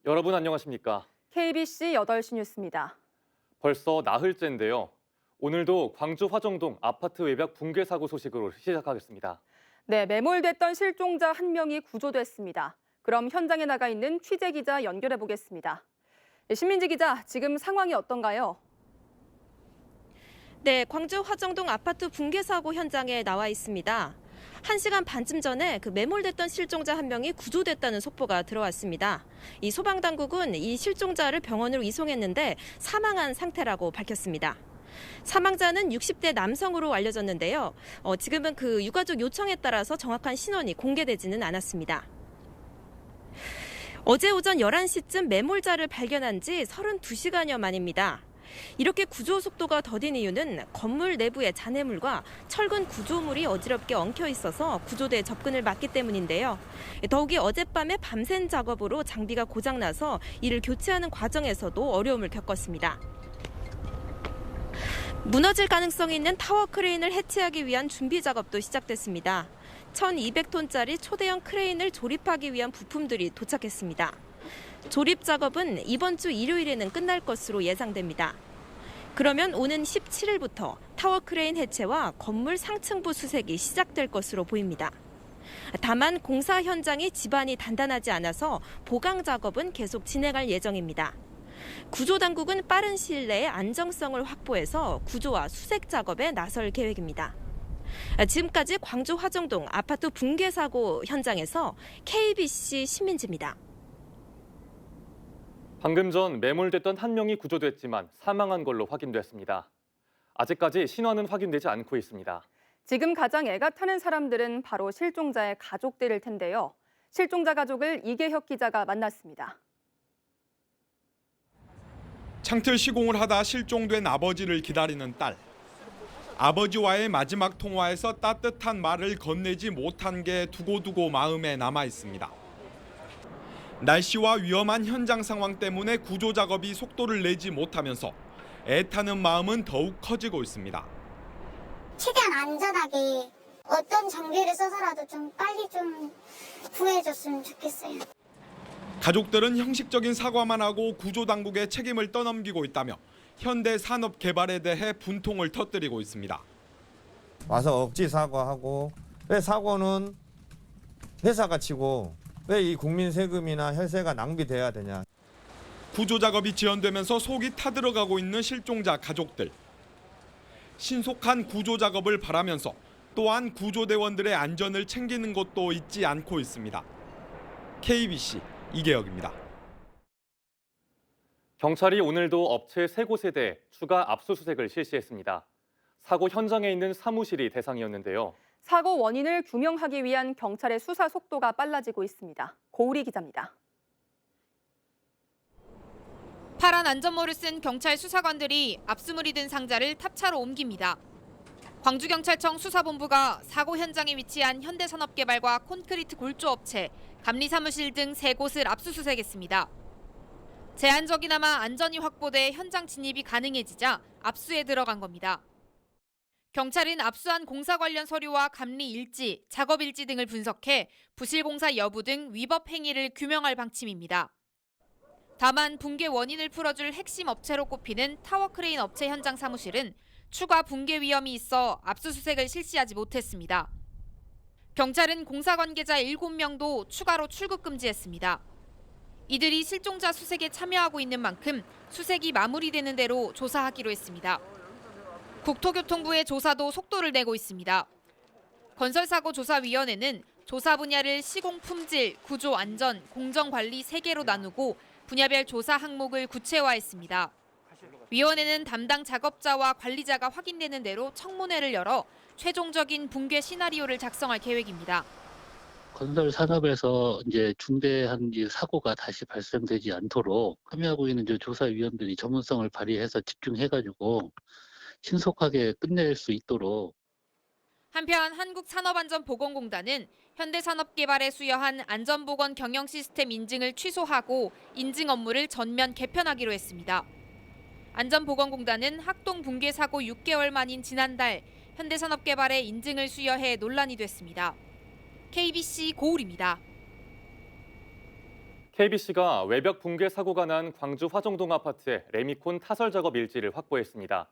여러분 안녕하십니까? KBC 8시 뉴스입니다. 벌써 나흘째인데요. 오늘도 광주 화정동 아파트 외벽 붕괴 사고 소식으로 시작하겠습니다. 네, 매몰됐던 실종자 1명이 구조됐습니다. 그럼 현장에 나가 있는 취재 기자 연결해 보겠습니다. 신민지 기자, 지금 상황이 어떤가요? 네, 광주 화정동 아파트 붕괴 사고 현장에 나와 있습니다. 1시간 반쯤 전에 매몰됐던 실종자 1명이 구조됐다는 속보가 들어왔습니다. 이 소방당국은 이 실종자를 병원으로 이송했는데 사망한 상태라고 밝혔습니다. 사망자는 60대 남성으로 알려졌는데요. 지금은 그 유가족 요청에 따라서 정확한 신원이 공개되지는 않았습니다. 어제 오전 11시쯤 매몰자를 발견한 지 32시간여 만입니다. 이렇게 구조 속도가 더딘 이유는 건물 내부의 잔해물과 철근 구조물이 어지럽게 엉켜 있어서 구조대에 접근을 막기 때문인데요. 더욱이 어젯밤에 밤샘 작업으로 장비가 고장나서 이를 교체하는 과정에서도 어려움을 겪었습니다. 무너질 가능성이 있는 타워 크레인을 해체하기 위한 준비 작업도 시작됐습니다. 1200톤짜리 초대형 크레인을 조립하기 위한 부품들이 도착했습니다. 조립 작업은 이번 주 일요일에는 끝날 것으로 예상됩니다. 그러면 오는 17일부터 타워 크레인 해체와 건물 상층부 수색이 시작될 것으로 보입니다. 다만 공사 현장이 지반이 단단하지 않아서 보강 작업은 계속 진행할 예정입니다. 구조당국은 빠른 시일 내에 안정성을 확보해서 구조와 수색 작업에 나설 계획입니다. 지금까지 광주 화정동 아파트 붕괴 사고 현장에서 KBC 신민지입니다. 방금 전 매몰됐던 1명이 구조됐지만 사망한 걸로 확인됐습니다. 아직까지 신원은 확인되지 않고 있습니다. 지금 가장 애가 타는 사람들은 바로 실종자의 가족들일 텐데요. 실종자 가족을 이계혁 기자가 만났습니다. 창틀 시공을 하다 실종된 아버지를 기다리는 딸. 아버지와의 마지막 통화에서 따뜻한 말을 건네지 못한 게 두고두고 마음에 남아 있습니다. 날씨와 위험한 현장 상황 때문에 구조 작업이 속도를 내지 못하면서 애타는 마음은 더욱 커지고 있습니다. 최대한 안전하게 어떤 전기를 써서라도 좀 빨리 좀 구해줬으면 좋겠어요. 가족들은 형식적인 사과만 하고 구조 당국의 책임을 떠넘기고 있다며 현대 산업 개발에 대해 분통을 터뜨리고 있습니다. 와서 억지 사과하고 왜 사고는 회사가 치고 왜 이 국민 세금이나 혈세가 낭비돼야 되냐. 구조 작업이 지연되면서 속이 타들어가고 있는 실종자 가족들. 신속한 구조 작업을 바라면서 또한 구조대원들의 안전을 챙기는 것도 잊지 않고 있습니다. KBC 이계혁입니다. 경찰이 오늘도 업체 3곳에 대해 추가 압수수색을 실시했습니다. 사고 현장에 있는 사무실이 대상이었는데요. 사고 원인을 규명하기 위한 경찰의 수사 속도가 빨라지고 있습니다. 고우리 기자입니다. 파란 안전모를 쓴 경찰 수사관들이 압수물이 든 상자를 탑차로 옮깁니다. 광주경찰청 수사본부가 사고 현장에 위치한 현대산업개발과 콘크리트 골조업체, 감리사무실 등 3곳을 압수수색했습니다. 제한적이나마 안전이 확보돼 현장 진입이 가능해지자 압수에 들어간 겁니다. 경찰은 압수한 공사 관련 서류와 감리 일지, 작업 일지 등을 분석해 부실 공사 여부 등 위법 행위를 규명할 방침입니다. 다만 붕괴 원인을 풀어줄 핵심 업체로 꼽히는 타워 크레인 업체 현장 사무실은 추가 붕괴 위험이 있어 압수수색을 실시하지 못했습니다. 경찰은 공사 관계자 7명도 추가로 출국 금지했습니다. 이들이 실종자 수색에 참여하고 있는 만큼 수색이 마무리되는 대로 조사하기로 했습니다. 국토교통부의 조사도 속도를 내고 있습니다. 건설사고조사위원회는 조사 분야를 시공 품질, 구조 안전, 공정 관리 3개로 나누고 분야별 조사 항목을 구체화했습니다. 위원회는 담당 작업자와 관리자가 확인되는 대로 청문회를 열어 최종적인 붕괴 시나리오를 작성할 계획입니다. 건설 산업에서 이제 중대한 사고가 다시 발생되지 않도록 참여하고 있는 조사위원들이 전문성을 발휘해서 집중해가지고 신속하게 끝낼 수 있도록. 한편 한국산업안전보건공단은 현대산업개발에 수여한 안전보건 경영 시스템 인증을 취소하고 인증 업무를 전면 개편하기로 했습니다. 안전보건공단은 학동 붕괴 사고 6개월 만인 지난달 현대산업개발에 인증을 수여해 논란이 됐습니다. KBC 고울입니다. KBC가 외벽 붕괴 사고가 난 광주 화정동 아파트의 레미콘 타설 작업 일지를 확보했습니다.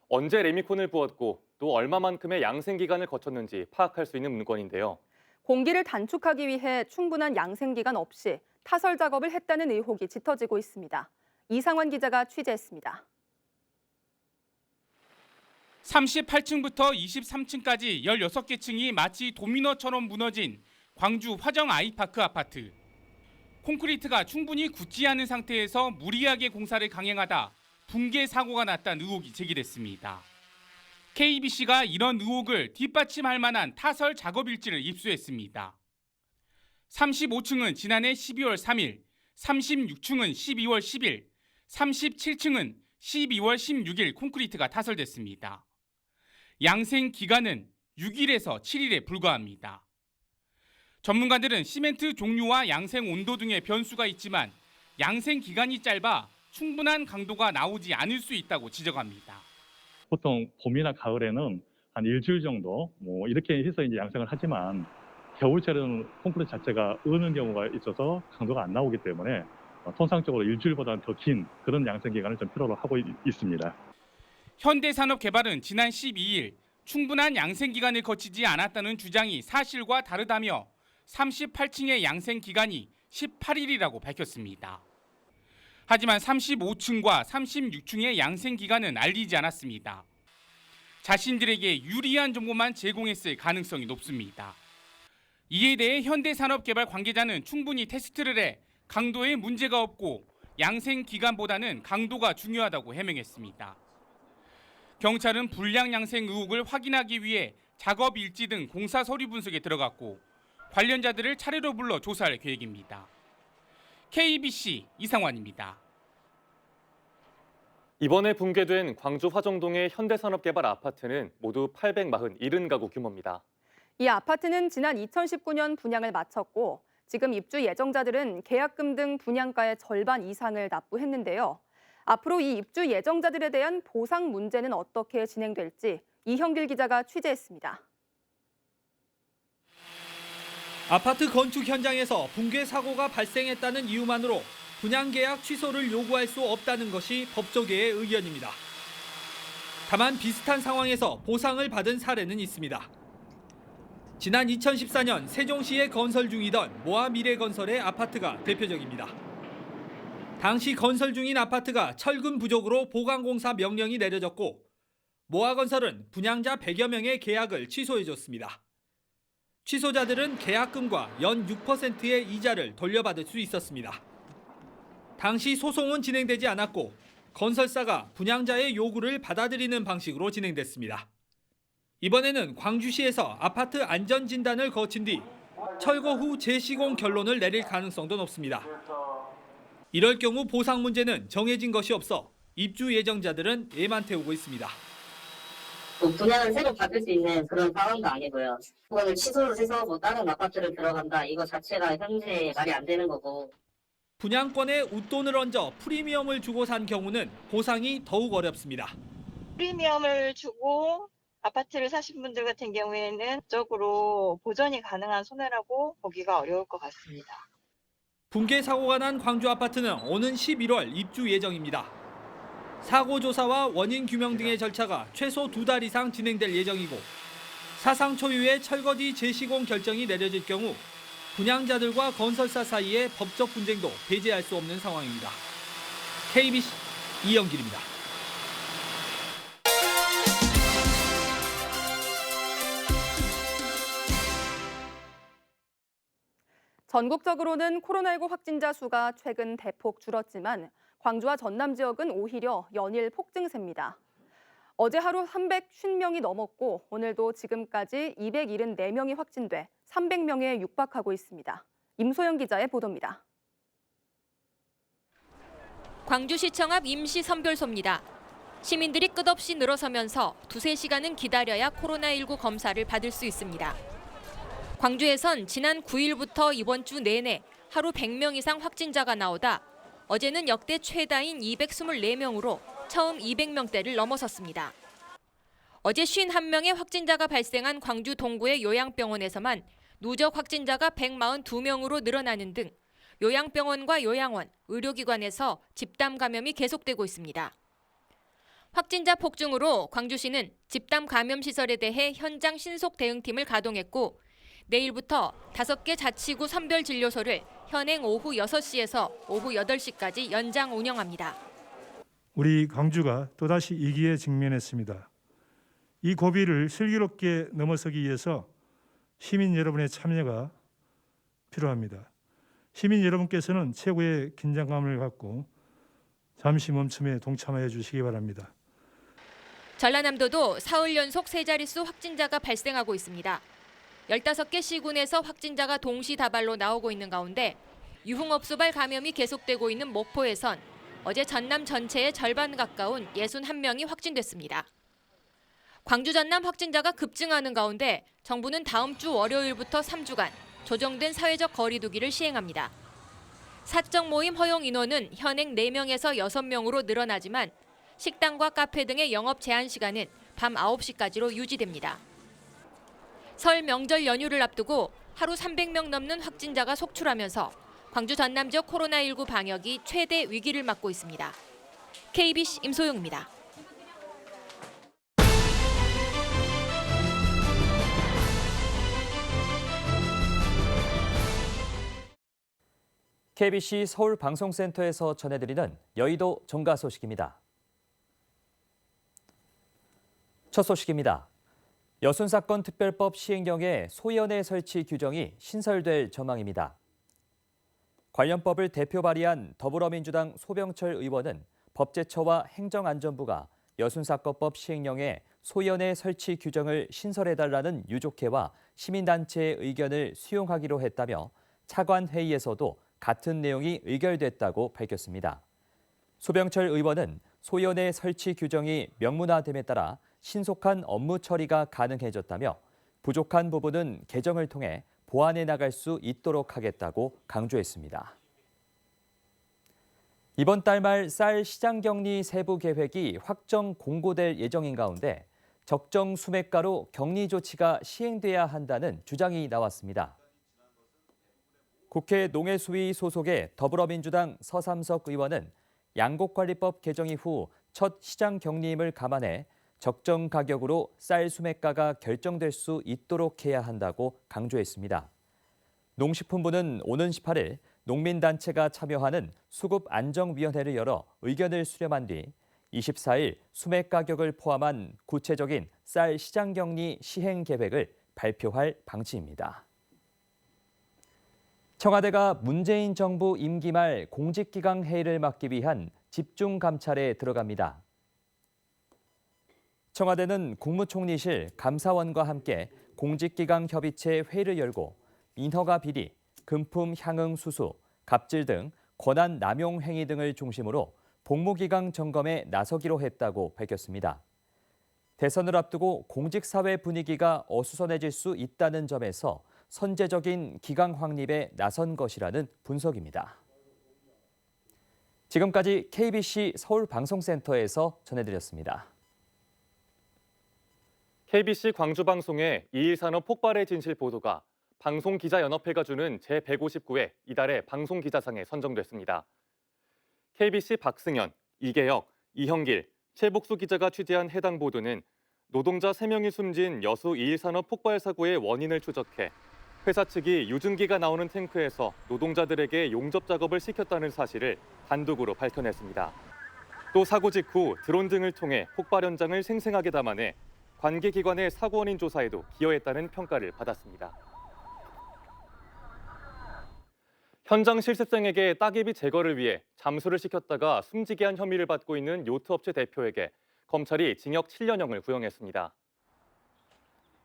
언제 레미콘을 부었고 또 얼마만큼의 양생 기간을 거쳤는지 파악할 수 있는 문건인데요. 공기를 단축하기 위해 충분한 양생 기간 없이 타설 작업을 했다는 의혹이 짙어지고 있습니다. 이상환 기자가 취재했습니다. 38층부터 23층까지 16개 층이 마치 도미노처럼 무너진 광주 화정 아이파크 아파트. 콘크리트가 충분히 굳지 않은 상태에서 무리하게 공사를 강행하다 붕괴 사고가 났다는 의혹이 제기됐습니다. KBC가 이런 의혹을 뒷받침할 만한 타설 작업 일지를 입수했습니다. 35층은 지난해 12월 3일, 36층은 12월 10일, 37층은 12월 16일 콘크리트가 타설됐습니다. 양생 기간은 6일에서 7일에 불과합니다. 전문가들은 시멘트 종류와 양생 온도 등의 변수가 있지만 양생 기간이 짧아 충분한 강도가 나오지 않을 수 있다고 지적합니다. 보통 봄이나 가을에는 한 일주일 정도 이렇게 해서 이제 양생을 하지만 겨울철에는 콘크리트 자체가 어는 경우가 있어서 강도가 안 나오기 때문에 통상적으로 일주일보다는 더 긴 그런 양생 기간을 좀 필요로 하고 있습니다. 현대산업개발은 지난 12일 충분한 양생 기간을 거치지 않았다는 주장이 사실과 다르다며 38층의 양생 기간이 18일이라고 밝혔습니다. 하지만 35층과 36층의 양생 기간은 알리지 않았습니다. 자신들에게 유리한 정보만 제공했을 가능성이 높습니다. 이에 대해 현대산업개발 관계자는 충분히 테스트를 해 강도에 문제가 없고 양생 기간보다는 강도가 중요하다고 해명했습니다. 경찰은 불량 양생 의혹을 확인하기 위해 작업 일지 등 공사 서류 분석에 들어갔고 관련자들을 차례로 불러 조사할 계획입니다. KBC 이상환입니다. 이번에 붕괴된 광주 화정동의 현대산업개발 아파트는 모두 870가구 규모입니다. 이 아파트는 지난 2019년 분양을 마쳤고 지금 입주 예정자들은 계약금 등 분양가의 절반 이상을 납부했는데요. 앞으로 이 입주 예정자들에 대한 보상 문제는 어떻게 진행될지 이형길 기자가 취재했습니다. 아파트 건축 현장에서 붕괴 사고가 발생했다는 이유만으로 분양 계약 취소를 요구할 수 없다는 것이 법조계의 의견입니다. 다만 비슷한 상황에서 보상을 받은 사례는 있습니다. 지난 2014년 세종시에 건설 중이던 모아미래건설의 아파트가 대표적입니다. 당시 건설 중인 아파트가 철근 부족으로 보강공사 명령이 내려졌고 모아건설은 분양자 100여 명의 계약을 취소해줬습니다. 취소자들은 계약금과 연 6%의 이자를 돌려받을 수 있었습니다. 당시 소송은 진행되지 않았고 건설사가 분양자의 요구를 받아들이는 방식으로 진행됐습니다. 이번에는 광주시에서 아파트 안전진단을 거친 뒤 철거 후 재시공 결론을 내릴 가능성도 높습니다. 이럴 경우 보상 문제는 정해진 것이 없어 입주 예정자들은 애만 태우고 있습니다. 분양을 새로 받을 수 있는 그런 상황도 아니고요. 그거를 취소를 해서 다른 아파트를 들어간다. 이거 자체가 현재 말이 안 되는 거고. 분양권에 웃돈을 얹어 프리미엄을 주고 산 경우는 보상이 더욱 어렵습니다. 프리미엄을 주고 아파트를 사신 분들 같은 경우에는 적으로 보전이 가능한 손해라고 보기가 어려울 것 같습니다. 붕괴 사고가 난 광주 아파트는 오는 11월 입주 예정입니다. 사고 조사와 원인 규명 등의 절차가 최소 2달 이상 진행될 예정이고 사상 초유의 철거 뒤 재시공 결정이 내려질 경우 분양자들과 건설사 사이의 법적 분쟁도 배제할 수 없는 상황입니다. KBC 이영길입니다. 전국적으로는 코로나19 확진자 수가 최근 대폭 줄었지만 광주와 전남 지역은 오히려 연일 폭증세입니다. 어제 하루 350명이 넘었고 오늘도 지금까지 274명이 확진돼 300명에 육박하고 있습니다. 임소영 기자의 보도입니다. 광주시청 앞 임시 선별소입니다. 시민들이 끝없이 늘어서면서 2-3시간은 기다려야 코로나19 검사를 받을 수 있습니다. 광주에선 지난 9일부터 이번 주 내내 하루 100명 이상 확진자가 나오다 어제는 역대 최다인 224명으로 처음 200명대를 넘어섰습니다. 어제 51명의 확진자가 발생한 광주 동구의 요양병원에서만 누적 확진자가 142명으로 늘어나는 등 요양병원과 요양원, 의료기관에서 집단 감염이 계속되고 있습니다. 확진자 폭증으로 광주시는 집단 감염 시설에 대해 현장 신속 대응팀을 가동했고 내일부터 5개 자치구 선별 진료소를 현행 오후 6시에서 오후 8시까지 연장 운영합니다. 우리 광주가 또다시 위기에 직면했습니다. 이 고비를 슬기롭게 넘어서기 위해서 시민 여러분의 참여가 필요합니다. 시민 여러분께서는 최고의 긴장감을 갖고 잠시 멈춤에 동참하여 주시기 바랍니다. 전라남도도 사흘 연속 세 자릿수 확진자가 발생하고 있습니다. 15개 시군에서 확진자가 동시다발로 나오고 있는 가운데 유흥업소발 감염이 계속되고 있는 목포에선 어제 전남 전체의 절반 가까운 61명이 확진됐습니다. 광주 전남 확진자가 급증하는 가운데 정부는 다음 주 월요일부터 3주간 조정된 사회적 거리 두기를 시행합니다. 사적 모임 허용 인원은 현행 4명에서 6명으로 늘어나지만 식당과 카페 등의 영업 제한 시간은 밤 9시까지로 유지됩니다. 설 명절 연휴를 앞두고 하루 300명 넘는 확진자가 속출하면서 광주 전남 지역 코로나19 방역이 최대 위기를 맞고 있습니다. KBC 임소영입니다. KBC 서울방송센터에서 전해드리는 여의도 정가 소식입니다. 첫 소식입니다. 여순사건 특별법 시행령에 소위원회 설치 규정이 신설될 전망입니다. 관련 법을 대표 발의한 더불어민주당 소병철 의원은 법제처와 행정안전부가 여순사건법 시행령에 소위원회 설치 규정을 신설해달라는 유족회와 시민단체의 의견을 수용하기로 했다며 차관회의에서도 같은 내용이 의결됐다고 밝혔습니다. 소병철 의원은 소위원회 설치 규정이 명문화됨에 따라 신속한 업무 처리가 가능해졌다며 부족한 부분은 개정을 통해 보완해 나갈 수 있도록 하겠다고 강조했습니다. 이번 달 말 쌀 시장 격리 세부 계획이 확정 공고될 예정인 가운데 적정 수매가로 격리 조치가 시행돼야 한다는 주장이 나왔습니다. 국회 농해수위 소속의 더불어민주당 서삼석 의원은 양곡관리법 개정 이후 첫 시장 격리임을 감안해 적정 가격으로 쌀 수매가가 결정될 수 있도록 해야 한다고 강조했습니다. 농식품부는 오는 18일 농민단체가 참여하는 수급안정위원회를 열어 의견을 수렴한 뒤 24일 수매 가격을 포함한 구체적인 쌀 시장 격리 시행 계획을 발표할 방침입니다. 청와대가 문재인 정부 임기 말 공직기강 회의를 막기 위한 집중 감찰에 들어갑니다. 청와대는 국무총리실 감사원과 함께 공직기강 협의체 회의를 열고 인허가 비리, 금품 향응 수수, 갑질 등 권한 남용 행위 등을 중심으로 복무기강 점검에 나서기로 했다고 밝혔습니다. 대선을 앞두고 공직사회 분위기가 어수선해질 수 있다는 점에서 선제적인 기강 확립에 나선 것이라는 분석입니다. 지금까지 KBC 서울방송센터에서 전해드렸습니다. KBC 광주방송의 2일 산업 폭발의 진실 보도가 방송기자연합회가 주는 제159회 이달의 방송기자상에 선정됐습니다. KBC 박승현, 이계혁, 이형길, 최복수 기자가 취재한 해당 보도는 노동자 3명이 숨진 여수 2일 산업 폭발 사고의 원인을 추적해 회사 측이 유증기가 나오는 탱크에서 노동자들에게 용접 작업을 시켰다는 사실을 단독으로 밝혀냈습니다. 또 사고 직후 드론 등을 통해 폭발 현장을 생생하게 담아내 관계기관의 사고 원인 조사에도 기여했다는 평가를 받았습니다. 현장 실습생에게 따개비 제거를 위해 잠수를 시켰다가 숨지게 한 혐의를 받고 있는 요트업체 대표에게 검찰이 징역 7년형을 구형했습니다.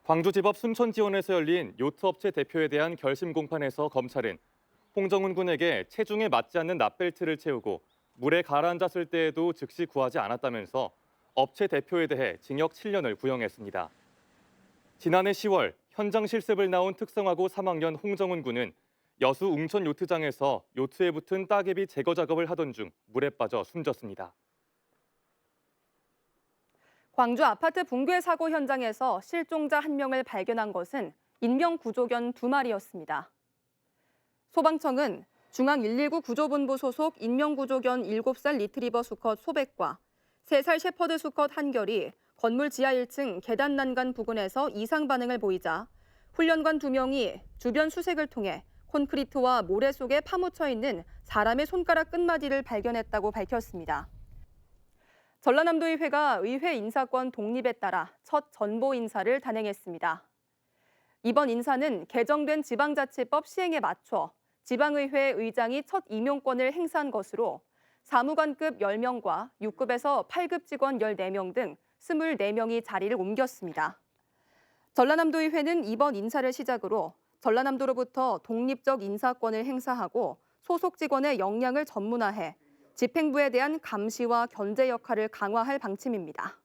광주지법 순천지원에서 열린 요트업체 대표에 대한 결심 공판에서 검찰은 홍정훈 군에게 체중에 맞지 않는 납벨트를 채우고 물에 가라앉았을 때에도 즉시 구하지 않았다면서 업체 대표에 대해 징역 7년을 구형했습니다. 지난해 10월 현장 실습을 나온 특성화고 3학년 홍정훈 군은 여수 웅천 요트장에서 요트에 붙은 따개비 제거 작업을 하던 중 물에 빠져 숨졌습니다. 광주 아파트 붕괴 사고 현장에서 실종자 1명을 발견한 것은 인명구조견 2마리였습니다. 소방청은 중앙 119 구조본부 소속 인명구조견 7살 리트리버 수컷 소백과 3살 shepherd 수컷 한결이 건물 지하 1층 계단 난간 부근에서 이상 반응을 보이자 훈련관 2명이 주변 수색을 통해 콘크리트와 모래 속에 파묻혀 있는 사람의 손가락 끝마디를 발견했다고 밝혔습니다. 전라남도의회가 의회 인사권 독립에 따라 첫 전보 인사를 단행했습니다. 이번 인사는 개정된 지방자치법 시행에 맞춰 지방의회 의장이 첫 임용권을 행사한 것으로 사무관급 10명과 6급에서 8급 직원 14명 등 24명이 자리를 옮겼습니다. 전라남도의회는 이번 인사를 시작으로 전라남도로부터 독립적 인사권을 행사하고 소속 직원의 역량을 전문화해 집행부에 대한 감시와 견제 역할을 강화할 방침입니다.